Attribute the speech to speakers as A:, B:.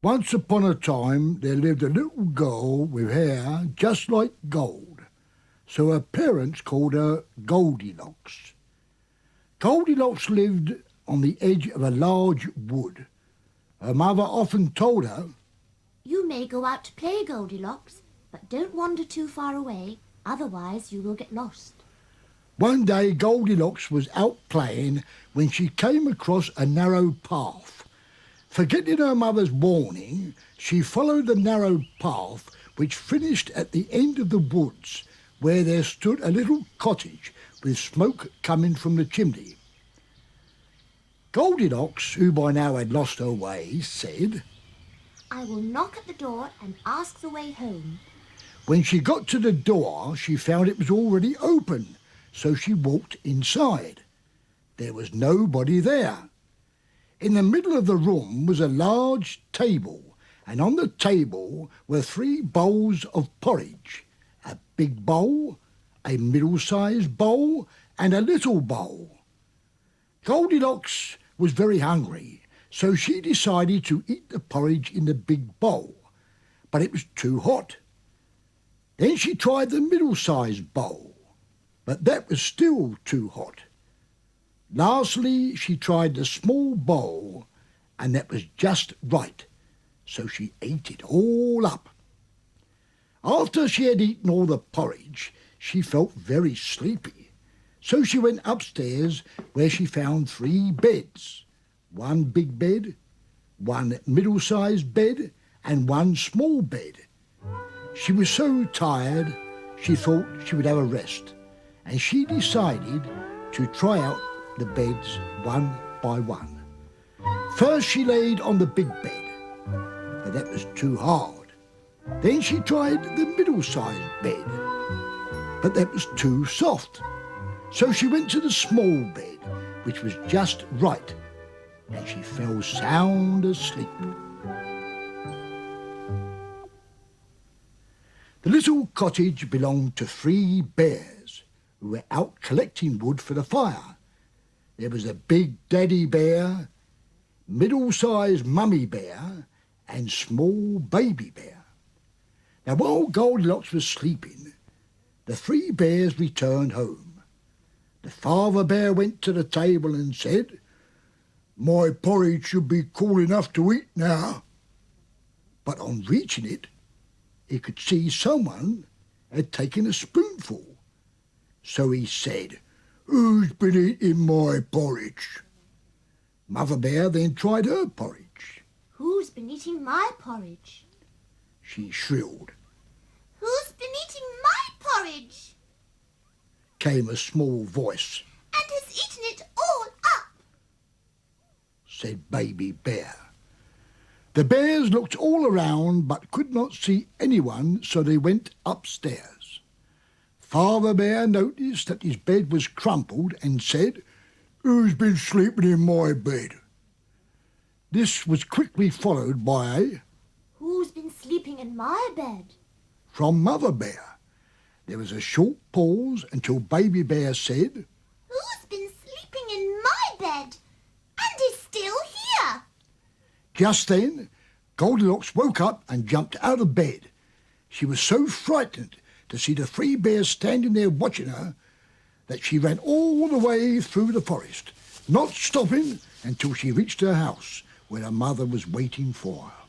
A: Once upon a time there lived a little girl with hair just like gold, so her parents called her Goldilocks. Goldilocks lived on the edge of a large wood. Her mother often told her,
B: "You may go out to play, Goldilocks, but don't wander too far away, otherwise you will get lost."
A: One day Goldilocks was out playing when she came across a narrow path. Forgetting her mother's warning, she followed the narrow path which finished at the end of the woods, where there stood a little cottage with smoke coming from the chimney. Goldilocks, who by now had lost her way, said,
B: "I will knock at the door and ask the way home."
A: When she got to the door, she found it was already open, so she walked inside. There was nobody there. In the middle of the room was a large table, and on the table were 3 bowls of porridge, a big bowl, a middle-sized bowl, and a little bowl. Goldilocks was very hungry, so she decided to eat the porridge in the big bowl, but it was too hot. Then she tried the middle-sized bowl, but that was still too hot. Lastly, she tried the small bowl, and that was just right, so she ate it all up. After she had eaten all the porridge, she felt very sleepy, so she went upstairs where she found 3 beds, 1 big bed, 1 middle-sized bed, and 1 small bed. She was so tired, she thought she would have a rest, and she decided to try out the beds one by one. First she laid on the big bed, but that was too hard. Then she tried the middle-sized bed, but that was too soft. So she went to the small bed, which was just right, and she fell sound asleep. The little cottage belonged to 3 bears who were out collecting wood for the fire. There was a big daddy bear, middle-sized mummy bear, and small baby bear. Now, while Goldilocks was sleeping, the 3 bears returned home. The father bear went to the table and said, "My porridge should be cool enough to eat now." But on reaching it, he could see someone had taken a spoonful. So he said, "Who's been eating my porridge?" Mother Bear then tried her porridge.
B: "Who's been eating my porridge?"
A: she shrilled.
B: "Who's been eating my porridge?"
A: came a small voice.
B: "And has eaten it all up,"
A: said Baby Bear. The bears looked all around but could not see anyone, so they went upstairs. Father Bear noticed that his bed was crumpled and said, "Who's been sleeping in my bed?" This was quickly followed by a
B: "Who's been sleeping in my bed?"
A: from Mother Bear. There was a short pause until Baby Bear said,
B: "Who's been sleeping in my bed and is still here?"
A: Just then, Goldilocks woke up and jumped out of bed. She was so frightened to see the 3 bears standing there watching her that she ran all the way through the forest, not stopping until she reached her house, where her mother was waiting for her.